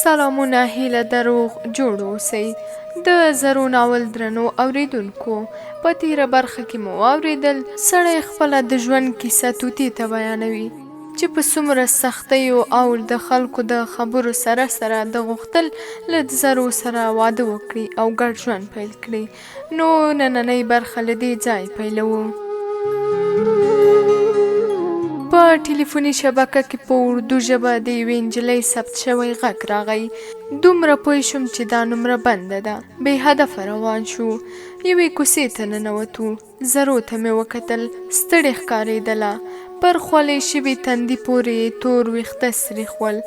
سلامونه هیله دروغ جوړ اوسئ د زرو ناول درنو اوریدونکو په تیره برخه کې مو واورېدل سړی خپله د ژوند کیسه توتي ته بیانوي چې په څومره سختیو او د خلکو د خبرو سره سره د غوښتل له زرو سره واده وکړي او ګډ ژوند پیل کړي. نو نننۍ برخه له دې ځای پیلوو. په ټلیفوني شبکه کې په اردو ژبه د یوې نجلۍ ثبت شوی غږ راغی. دومره پوه شوم چې دا نومره بنده ده. بې هدفه روان شو. یوې کوڅې ته ننوتو. زرو ته مې وکتل. ستړې ښکارېدله. پر خولې شوي تندي پورې تور ویښته سریښ ول.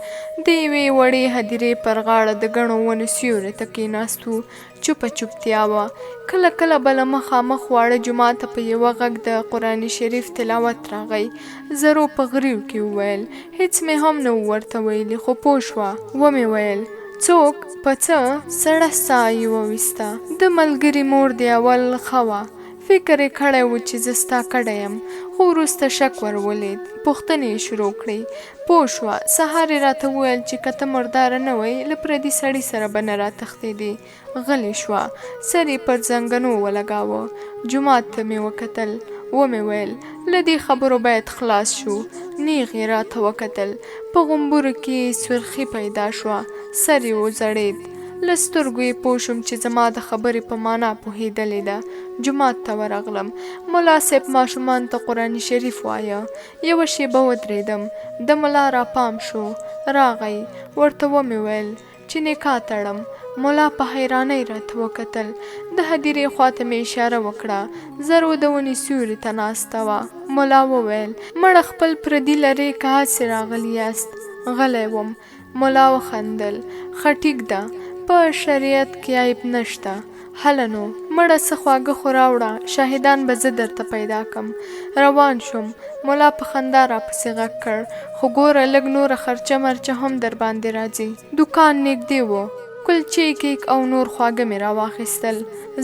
د یوې وړې هدیرې پر غاړه د ګڼو ونو سیوري ته کېناستو. چوپه چوپتیا وه. کله کله به له مخامخ واړه جومات ته په یوه غږ د قرآن شریف تلاوت راغی. زرو په غریو کې وویل. هېڅ مې هم نه و ورته ویلي خو پوه شوه. ومې ویل څوک په څه؟ سړه ساه یې وویسته. د ملګري مور دې اول ښه وه. فکر یې کړی و چې زه ستا کډه یم خو وروسته شک ور ولید. پوښتنې یې شروع کړې. پوه شوه. سهار یې راته وویل چې که ته مرداره نه وی له پردي سړي سره به نه راتښتېدې. غلې شوه. سر یې پر زنګنو ولګاوه. جومات ته مې وکتل. ومې ویل له دې خبرو باید خلاص شو. نیغ یې راته وکتل. په غومبورو کې سرخي پیدا شوه. سر یې وځړېد. له سترګو یې پوه شوم چې زما د خبرې په معنا پوهېدلې ده. جومات ته ورغلم. ملا صاحب ماشومان ته قرآن شریف وایه. یوه شېبه ودرېدم. د ملا را پام شو. راغی. ورته ومې ویل چې نکاح تړم. ملا په حیرانۍ راته وکتل. د هدیرې خواته مې اشاره وکړه. زرو د ونې سیوري ته ناسته وه. ملا وویل مړه خپل پردي لرې که هسې راغلي یاست. غلی وم. ملا وخندل. ښه ټیک ده. په شریعت کې عیب نشته. هله نو مړه څه خواږه خو راوړه. شاهدان به زه درته پیدا کم. روان شوم. ملا په خندا راپسې غږ کړ خو ګوره لږ نوره خرچه مرچه هم در باندې راځي. دوکان نږدې و. کلچې کیک او نور خواږه مې راواخیستل.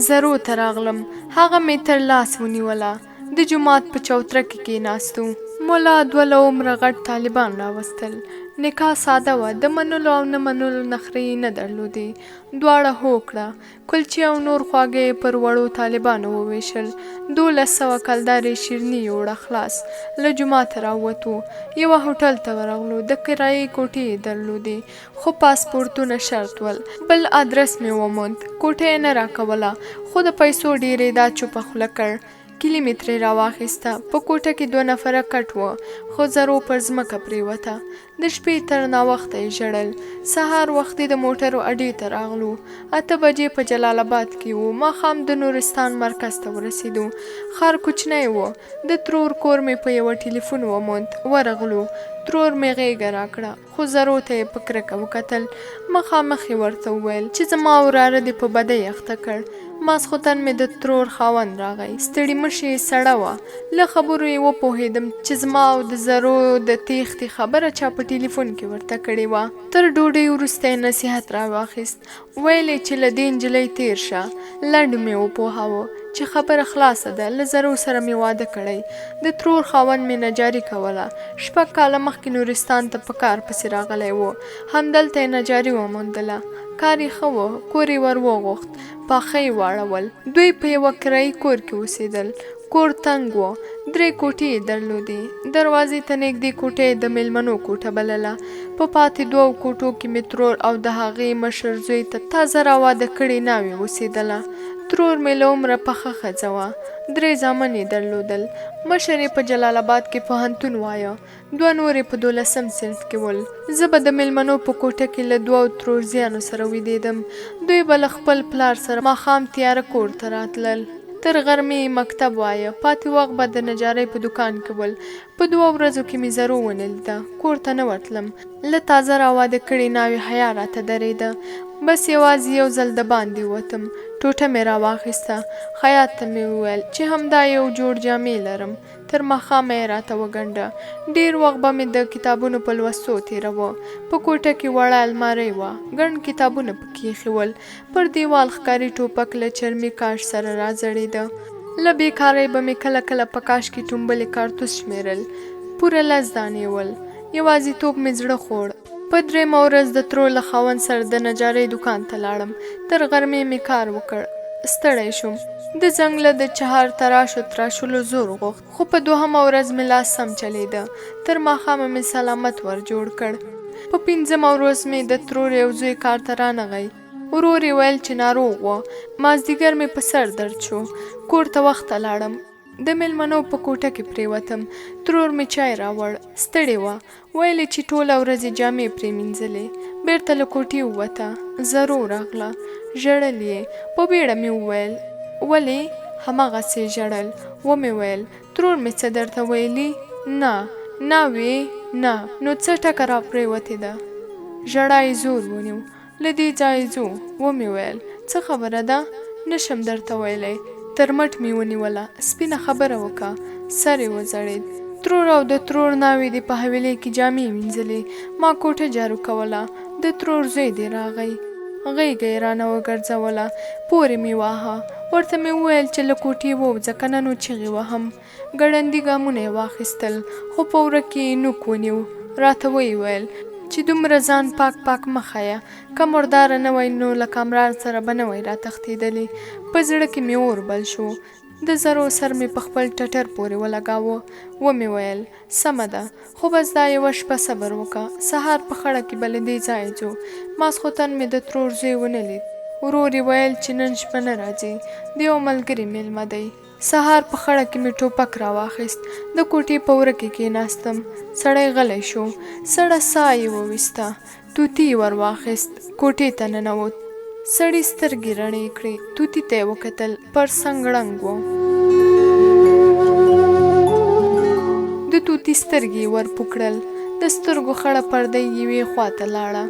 زرو ته راغلم. هغه مې تر لاس ونیوله. د جومات په چوتره کې کېناستو. ملا دوه له عمره غټ طالبان راوستل. نکاح ساده وه. د منلو او نه منلو نخرې یې نه درلودې. دواړه هو کړه. کلچې او نور خواږه یې پر وړو طالبانو وویشل. 1200 کلدارې شیرني یې وړه خلاص. له جوماته راووتو. یوه هوټل ته ورغلو. د کرایې کوټې یې درلودې خو پاسپورتونه شرط ول. بل ادرس مې وموند. کوټه یې نه راکوله خو د پیسو ډېرې دا چوپه خوله کړ. کیلي مې ترې راواخیسته. په کوټه کې 2 نفره کټ و خو زرو پر ځمکه پرېوته. د شپې تر ناوخته یې ژړل. سهار وختي د موټرو اډې ته راغلو. 8 بجې په جلال آباد کې وو. ماښام د نورستان مرکز ته ورسېدو. ښار کوچنی و. د ترور کور مې په یوه ټلیفون وموند. ورغلو. ترور مې غېږه راکړه خو زرو ته یې په کرکه وکتل. مخامخ یې ورته وویل چې زما وراره دې په بدۍ اخته کړ. ماسخوتن مې د ترور خاوند راغی. ستړي مشي یې سړه وه. له خبرو یې وپوهېدم چې زما او د زرو د تېښتې خبره چا په ټلیفون کې ورته کړې وه. تر ډوډۍ وروسته یې نصیحت راواخیست. ویل یې چې له دې نجلۍ تېر شه. لنډ مې وپوهاوه چې خبره خلاصه ده. له زرو سره مې واده کړی. د ترور خاوند مې نجاري کوله. 6 کاله مخکې نورستان ته په کار پسې راغلی و. همدلته یې نجاري وموندله. کار یې ښه و. کور یې ور وغوښت. پاخه یې واړول. دوی په یوه کرایي کور کې اوسېدل. کور تنګ و. 3 کوټې یې درلودې. دروازې ته نږدې کوټه یې د مېلمنو کوټه بلله. په پاتې 2 کوټو کې مې ترور او د هغې مشر زوی ته تازه راواده کړې ناوې اوسېدله. ترور مې له عمره پخه ښځه وه. 3 زامن یې درلودل. مشر یې په جلال آباد کې پوهنتون وایه. 2 نور یې په 12م صنف کې ول. زه به د مېلمنو په کوټه کې له 2 ترورزیانو سره ویدېدم. دوی به له خپل پلار سره ماښام تیاره کور ته راتلل. تر غرمې مکتب وایه. پاتې وخت به د نجارۍ په دکان کې ول. په 2 ورځو کې مې زرو ونه لیده. کور ته نه ورتلم. له تازه راواده کړې ناوې حیا راته درېده. بس یوازې یو ځل د باندې وتم. ټوټه مې راواخیسته. خیاط ته مې وویل چې همدا یو جوړ جامې لرم. تر ماښامه یې راته وګنډه. ډېر وخت به مې د کتابونو په لوستو تېروه. په کوټه کې وړه المارۍ وه. ګڼ کتابونه پکې ایښي ول. پر دیوال ښکاري ټوپک له چرمي کاش سره راځړېده. له بېکارۍ به مې کله کله په کاش کې ټومبلې کارتوس شمېرل. پوره 10 دانې ول. یوازیتوب مې زړه خوړ. په درېیمه ورځ د ترور له خاوند سره د نجارۍ دکان ته لاړم. تر غرمې مې کار وکړ. ستړی شوم. د ځنګله د چهار تراشو تراشلو زور غوښت، خو په دوهمه ورځ مې لاس سم چلیده. تر ماښامه مې سلامت ور جوړ کړ. په پنځمه ورځ مې د ترور یو زوی کار ته رانغی. ورور یې ویل چې ناروغ و. مازدیګر مې په سر درد شو. کور ته وخته لاړم. د مېلمنو په کوټه کې پرېوتم. ترور مې چای راوړ. ستړې وه. ویلې چې ټوله ورځ یې جامې پرېمینځلې. بېرته له کوټې ووته. زرو راغله. ژړل یې. په بیړه مې وویل ولې؟ هماغسې ژړل. ومې ویل ترور مې څه درته ویلي؟ نه وې نه. نو څه ټکه را پرېوتې ده؟ ژړا یې زور ونیو. له دې ځایه ځو. ومې ویل څه خبره ده؟ نشم درته ویلی. تر مټ مې ونیوله. سپینه خبره وکړه. سر یې وځړېد. ترور او د ترور ناوې دې په حویلۍ کې جامې وینځلې. ما کوټه جارو کوله. د ترور زوی دې راغی. غېږه یې رانه وګرځوله. پورې مې واهه. ورته مې وویل چې له کوټې ووځه که نه نو چغې وهم. ګړندي ګامونه یې واخیستل، خو په وره کې یې نوک ونیو. راته ویې ویل چې دومره ځان پاک مه ښیه. که مرداره نه وای نو له کامران سره به نه وای راتښتېدلې. په زړه کې مې اور بل شو. د زرو سر مې په خپل ټټر پورې ولګاوه. ومې ویل سمه ده، خو بس دا یوه شپه صبر وکړه. سهار په خړه کې به له دې ځایه ځو. ماسخوتن مې د ترور زوی ونه لید. ورور یې ویل چې نن شپه نه راځي، د یو ملګري مېلمه دی. سهار په خړه کې مې ټوپک راواخیست. د کوټې په وره کې کېناستم. سړی غلی شو. سړه ساه یې وویسته. توتي یې ور واخیست. کوټې ته ننوت. سړي سترګې رڼې کړې. توتي ته یې وکتل. پر څنګ ړنګ و. د توتي سترګې ور پوکړل. د سترګو خړه پرده یوې خواته لاړه.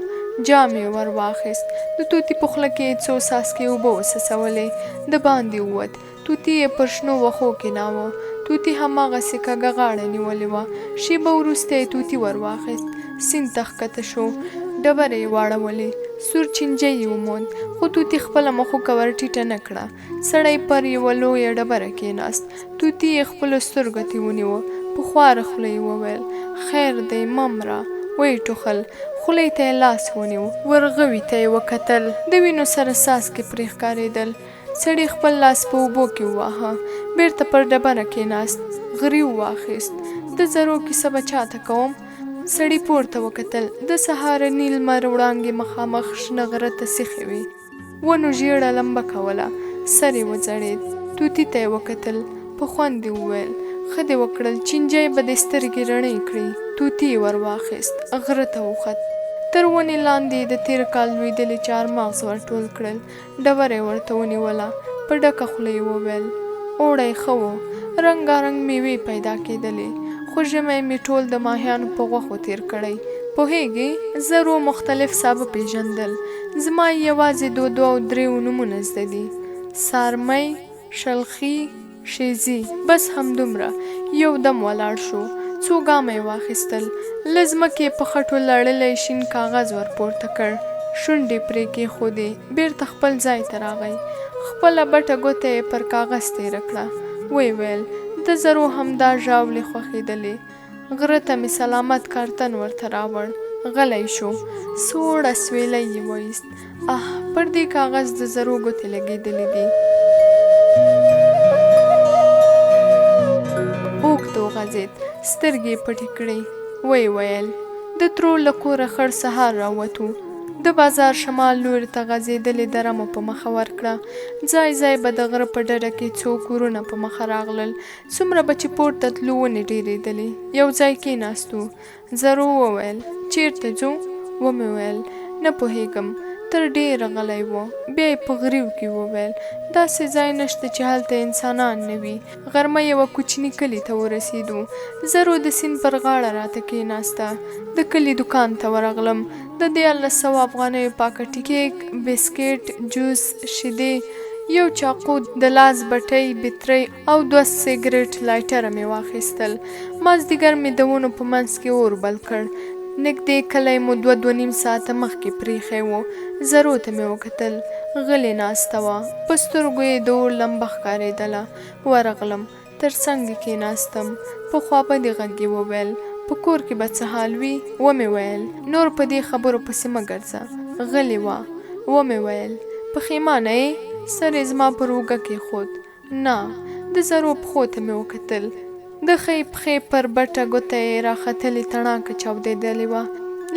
جام یې ور واخیست. د توتي په خوله کې یې څو څاڅکې اوبه وڅڅولې. د باندې ووت. توتي یې پر شنو وښو کېناوه. توتي هماغسې کږه غاړه نیولې وه. شېبه وروسته یې توتي ور واخیست. سیند ته ښکته شو. ډبره یې واړولې. سور چینجی یې وموند، خو توتي خپله مښوکه ور ټیټه نه کړه. سړی پر یوه لویه ډبره کېناست. توتي یې خپلو سترګو ته ونیوه. په خواره خوله یې وویل خیر دی مه مره. ویې ټوخل. خولې ته یې لاس ونیو. ورغوي ته یې وکتل. د وینو سره څاڅکې پرې ښکارېدل. سړي خپل لاس په اوبو کې وواهه. بېرته پر ډبره کېناست. غري واخیست. د زرو کیسه به چاته کوم؟ سړي پورته وکتل. د سهارني لمر وړانګې مخامخ شنه غره ته سیخې وې. ونو ژېړه لمبه کوله. سر یې وځړېد. توتي ته یې وکتل. په خوند یې وویل ښه دې وکړل، چینجی به دې سترګې رڼې کړي. توتي یې ور واخیست. غره ته وخت. تر ونې لاندې د تېر کال لوېدلي چهارمغز ور ټول کړل. ډبره یې ورته ونیوله. په ډکه خوله یې وویل اوړی ښه و. رنګارنګ میوې پیدا کېدلې، خو ژمی مې ټول د ماهیانو په غوښو تېر کړی. پوهېږې زرو مختلف سابه پېژندل. زما یې یوازې دو او دریو نومونه زده دي: سارمۍ، شلخي، شیزي. بس همدومره. یو دم ولاړ شو. څو ګامه یې واخیستل. له ځمکې په خټو لړلی شین کاغذ ور پورته کړ. شونډې پرې کېښودې. بېرته خپل ځای ته راغی. خپله بټه ګوته یې پر کاغذ تېره کړه. ویې ویل د زرو همدا ژاولې خوښېدلې. غره ته مې سلامت کارتن ورته راوړ. غلی شو. سوړه سویلی یې وایست. پر دې کاغذ د زرو ګوتې لګېدلې دي. اوږد وغځېد. سترګې یې پټې کړې. ویې ویل د ترور له کوره خړ سهار راووتو. د بازار شمال لوري ته غځېدلې دره مو په مخه ورکړه. ځای ځای به د غره په ډډه کې څو کورونه په مخه راغلل. څومره به چې پورته تلو ونې ډېرېدلې. یو ځای کېناستو. زرو وویل چېرته ځو؟ ومې ویل نه پوهېږم. تر ډېره غلی و. بیا یې په غریو کې وویل داسې ځای نشته چې هلته انسانان نه وي. غرمه یوه کوچني کلي ته ورسېدو. زرو د سیند پر غاړه راته کېناسته. د کلي دکان ته ورغلم. د 1300 افغانیو پاکټي کیک، بسکټ، جوس، شیدې، یو چاقو، د لاس بټۍ، بطرۍ او 2 سګرټ لایټره مې واخیستل. مازدیګر مې د ونو په منځ کې اور بل کړ. نږدې کلی مو 2.5 ساعته مخکې پریښی و. زرو ته مې وکتل. غلې ناسته وه. په سترګو یې د اور لمبه ښکارېدله. ورغلم. تر څنګ یې کېناستم. په خوابدي غږ یې وویل په کور کې به څه حال وي؟ ومې ویل نور په دې خبرو پسې مه ګرځه. غلې وه. ومې ویل پښېمانه یې؟ سر یې زما پر اوږه کېښود. نه. د زرو پښو ته مې وکتل. د ښۍ پښې پر بټه ګوته یې راختلې تڼاکه چاودېدلې وه.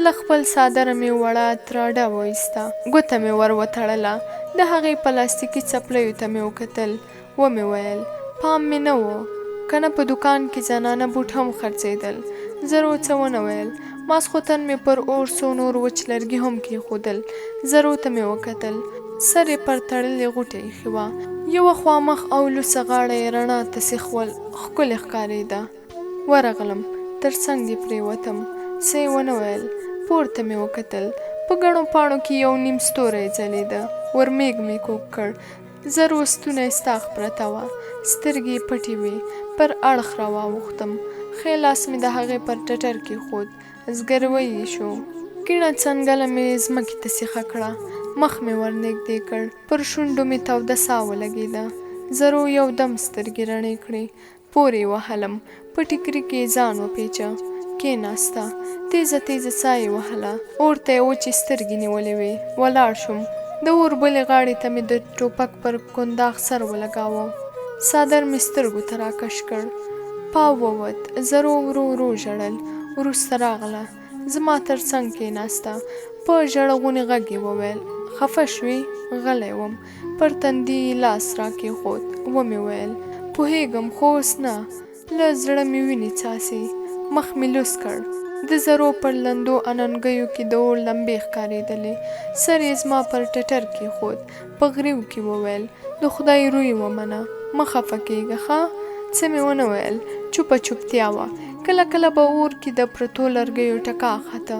له خپل څادره مې وړه تراډه وایسته. ګوته مې ور وتړله. د هغې پلاستیکي څپلیو ته مې وکتل. ومې ویل پام مې نه و، که نه په دوکان کې زنانه بوټ هم خرڅېدل. زرو څه ونه ویل. ماسخوتن مې پر اور څو نور وچ لرګي هم کېښودل. زرو ته مې وکتل. سر یې پر تړلې غوټه ایښې وه. یوه خوا مخ او لوڅه غاړه یې رڼا ته سیخ ول. ښکلې ښکارېده. ورغلم. تر څنګ یې پرېوتم. څه یې ونه ویل. پورته مې وکتل. په ګڼو پاڼو کې یو نیم ستوری ځلېده. ورمېږ مې کوږ کړ. زرو ستونی ستاغ پرته وه. سترګې یې پټې وې. پر اړخ راواوښتم. ښی لاس مې د هغې پر ټټر کېښود. زګروی یې شو. کیڼه څنګله مې ځمکې ته سیخه کړه. مخ مې ورنږدې کړ. پر شونډو مې توده ساه ولګېده. زرو یو دم سترګې رڼې کړې. پورې یې وهلم. په ټیکري کې یې ځان وپېچه. کېناسته. تیزه تیزه ساه یې وهله. اور ته یې وچې سترګې نیولې وې. ولاړ شوم. د اور بلې غاړې ته مې د ټوپک پر کنداغ سر ولګاوه. څادر مې سترګو ته راکش کړ. پاو ووت. زرو ورو ورو ژړل. وروسته راغله. زما تر څنګ کېناسته. په ژړغوني غږ یې وویل خفه شوې؟ غلی وم. پر تندي یې لاس راکېښود. ومې ویل پوهېږم خو اوس نه. له زړه مې وینې څاڅي. مخ مې لوڅ کړ. د زرو پر لندو اننګیو کې د اور لمبې ښکارېدلې. سر یې زما پر ټټر کېښود. په غریو کې وویل د خدای روی ومنه. مه خفه کېږه ښه. څه مې ونه ویل. چوپه چوپتیا وه. کله کله به اور کې د پرتو لرګیو ټکا خته.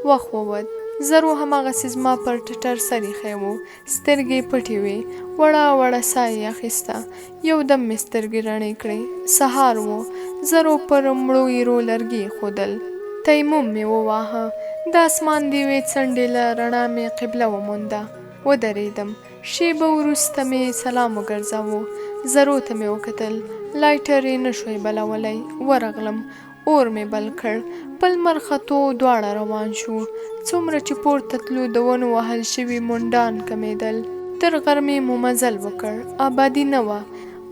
وخت ووت. زرو هماغسې زما پر ټټر سر ایښی و. سترګې یې پټې وې. وړه وړه ساه یې اخیسته. یو دم مې سترګې رڼې کړې. سهار و. زرو پر مړو ایرو لرګي ایښودل. تیمم مې وواهه. د اسمان د یوې څنډې له رڼا مې قبله ومونده. ودرېدم. شېبه وروسته مې سلام وګرځاوه. زرو ته مې وکتل. لایټر یې نه شوی بلولی. ورغلم. اور مې بل کړ. په لمر ختو دواړه روان شو. څومره چې پورته تلو د ونو وهل شوي منډان کمېدل. تر غرمې مو مزل وکړ. آبادي نه وه.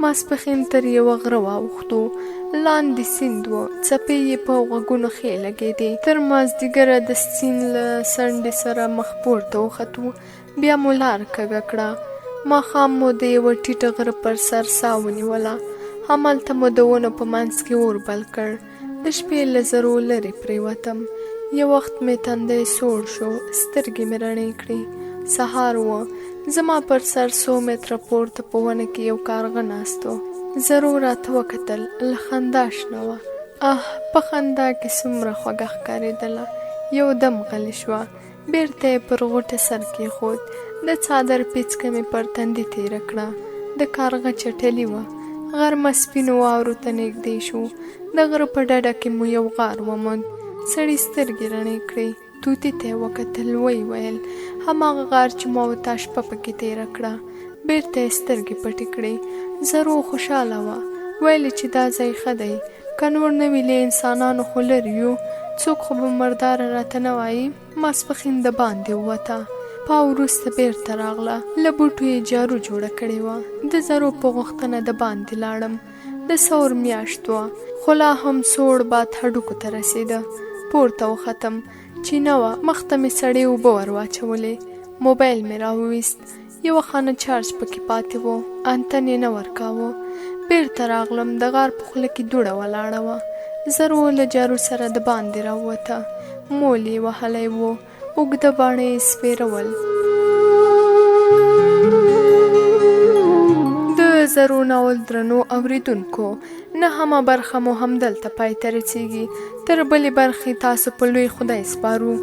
ماسپښین تر یوه غره واوښتو. لاندې سیند و. څپې یې په غوږونو ښې لګېدې. تر مازدیګره د سیند له څنډې سره مخ پورته وختو. بیا مو لار کږه کړه. ماښام مو د یوه ټیټ غره پر سر ساه ونیوله. همالته مو د ونو په منځ کې اور بل کړ. د شپې له زرو لرې پرېوتم. یو وخت مې تندی سوړ شو. سترګې مې رڼې کړې. سهار و. زما پر سر 100 متره پورته په ونه کې یو کارغه ناست و. زرو راته وکتل. له خندا شنه وه. په خندا کې څومره خوږه ښکارېدله. یو دم غلې شوه. بېرته یې پر غوټه سر کېښود. د څادر پیڅکه مې پر تندي تېره کړه. د کارغه چټلي وه. غرمه سپینو واورو ته نږدې شو. د غره په ډډه کې مو یو غار وموند. سړي سترګې رڼې کړې. توتي ته یې وکتل. ویې ویل هماغه غار چې ما ورته شپه پکې تېره کړه. بېرته یې سترګې پټې کړې. زرو خوشحاله وه. ویلې چې دا ځای ښه دی. که نور نه وي له انسانانو خو لرې یو. څوک خو به مرداره راته نه وایي. ماسپښین د باندې ووته. پاو وروسته بېرته راغله. له بوټو یې جارو جوړه کړې وه. د زرو په غوښتنه د باندې لاړم. د ثور میاشت وه. خو لا هم سوړ باد هډوکو ته رسېده. پورته وختم. چینه وه. مخ ته مې سړې اوبه ور واچولې. موبایل مې راوویست. یوه خانه چارج پکې پاتې و. انتن یې نه ورکاوه. بېرته راغلم. د غار په خوله کې دوړه ولاړه وه. زرو له جارو سره د باندې راووته. مول یې وهلی و. اوږده باڼه یې سپېرول. د زرو ناول درنو اورېدونکو، نهمه برخه مو همدلته پای ته رسېږي. تر بلې برخې تاسو په لوی خدای سپارو.